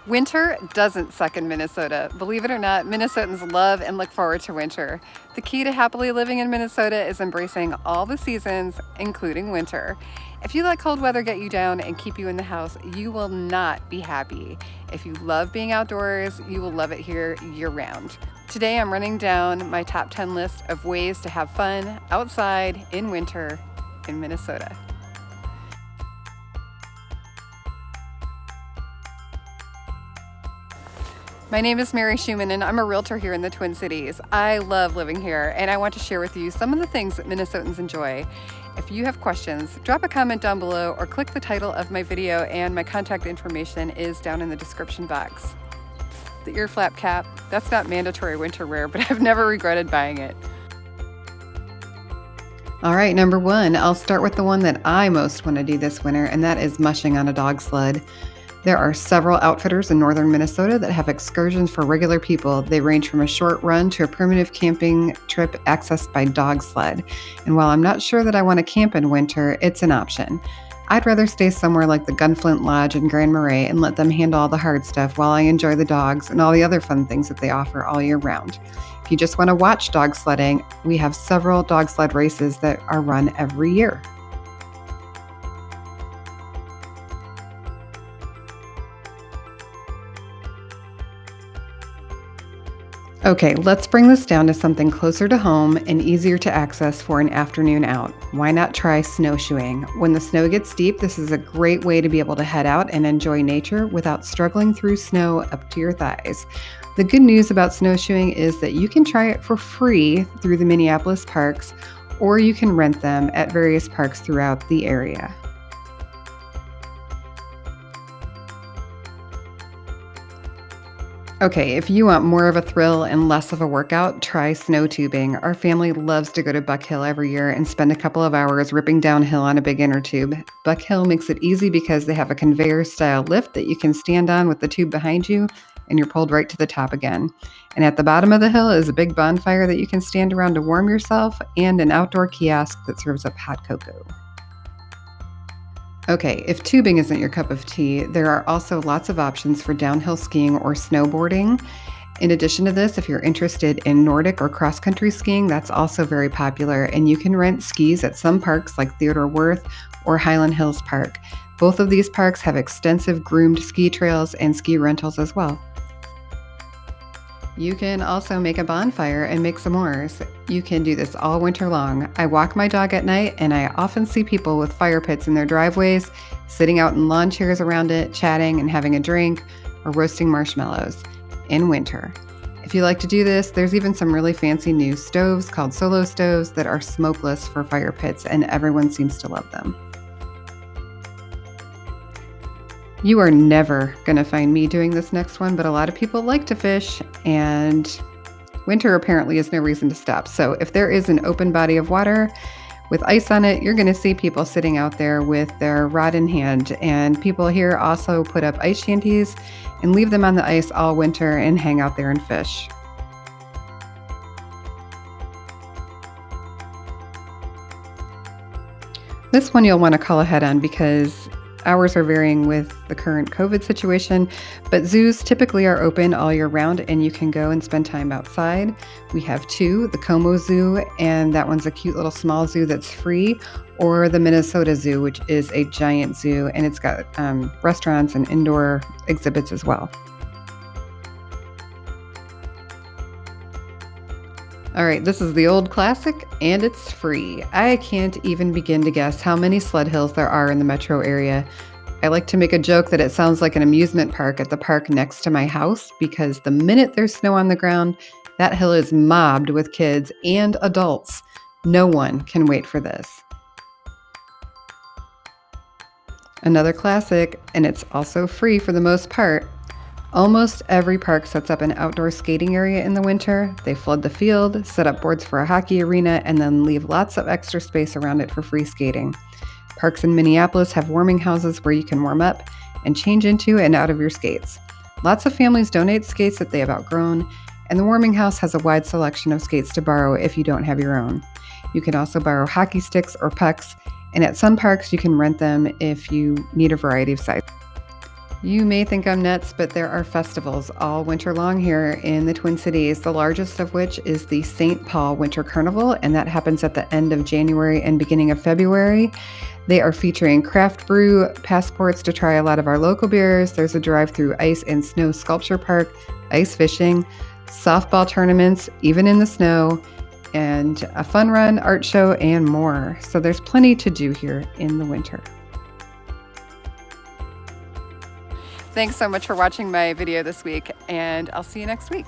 Winter doesn't suck in Minnesota. Believe it or not, Minnesotans love and look forward to winter. The key to happily living in Minnesota is embracing all the seasons, including winter. If you let cold weather get you down and keep you in the house, you will not be happy. If you love being outdoors, you will love it here year-round. Today I'm running down my top 10 list of ways to have fun outside in winter in Minnesota. My name is Schumann and I'm a realtor here in the Twin Cities. I love living here and I want to share with you some of the things that Minnesotans enjoy. If you have questions, drop a comment down below or click the title of my video and my contact information is down in the description box. The ear flap cap, that's not mandatory winter wear, but I've never regretted buying it. All right, number one, I'll start with the one that I most want to do this winter, and that is mushing on a dog sled. There are several outfitters in northern Minnesota that have excursions for regular people. They range from a short run to a primitive camping trip accessed by dog sled. And while I'm not sure that I want to camp in winter, it's an option. I'd rather stay somewhere like the Gunflint Lodge in Grand Marais and let them handle all the hard stuff while I enjoy the dogs and all the other fun things that they offer all year round. If you just want to watch dog sledding, we have several dog sled races that are run every year. Okay, let's bring this down to something closer to home and easier to access for an afternoon out. Why not try snowshoeing? When the snow gets deep, this is a great way to be able to head out and enjoy nature without struggling through snow up to your thighs. The good news about snowshoeing is that you can try it for free through the Minneapolis parks, or you can rent them at various parks throughout the area. Okay, if you want more of a thrill and less of a workout, try snow tubing. Our family loves to go to Buck Hill every year and spend a couple of hours ripping downhill on a big inner tube. Buck Hill makes it easy because they have a conveyor-style lift that you can stand on with the tube behind you, and you're pulled right to the top again. And at the bottom of the hill is a big bonfire that you can stand around to warm yourself and an outdoor kiosk that serves up hot cocoa. Okay, if tubing isn't your cup of tea, there are also lots of options for downhill skiing or snowboarding. In addition to this, if you're interested in Nordic or cross-country skiing, that's also very popular, and you can rent skis at some parks like Theodore Wirth or Highland Hills Park. Both of these parks have extensive groomed ski trails and ski rentals as well. You can also make a bonfire and make s'mores. You can do this all winter long. I walk my dog at night and I often see people with fire pits in their driveways, sitting out in lawn chairs around it, chatting and having a drink, or roasting marshmallows in winter. If you like to do this, there's even some really fancy new stoves called solo stoves that are smokeless for fire pits, and everyone seems to love them. You are never going to find me doing this next one, but a lot of people like to fish, and winter apparently is no reason to stop. So if there is an open body of water with ice on it, you're going to see people sitting out there with their rod in hand. And people here also put up ice shanties and leave them on the ice all winter and hang out there and fish. This one you'll want to call ahead on because hours are varying with the current COVID situation, but zoos typically are open all year round and you can go and spend time outside. We have two, the Como Zoo, and that one's a cute little small zoo that's free, or the Minnesota Zoo, which is a giant zoo, and it's got restaurants and indoor exhibits as well. All right, this is the old classic, and it's free. I can't even begin to guess how many sled hills there are in the metro area. I like to make a joke that it sounds like an amusement park at the park next to my house, because the minute there's snow on the ground, that hill is mobbed with kids and adults. No one can wait for this. Another classic, and it's also free for the most part. Almost every park sets up an outdoor skating area in the winter. They flood the field, set up boards for a hockey arena, and then leave lots of extra space around it for free skating. Parks in Minneapolis have warming houses where you can warm up and change into and out of your skates. Lots of families donate skates that they have outgrown, and the warming house has a wide selection of skates to borrow if you don't have your own. You can also borrow hockey sticks or pucks, and at some parks you can rent them if you need a variety of sizes. You may think I'm nuts, but there are festivals all winter long here in the Twin Cities, the largest of which is the St. Paul Winter Carnival, and that happens at the end of January and beginning of February. They are featuring craft brew, passports to try a lot of our local beers. There's a drive-through ice and snow sculpture park, ice fishing, softball tournaments, even in the snow, and a fun run, art show, and more. So there's plenty to do here in the winter. Thanks so much for watching my video this week, and I'll see you next week.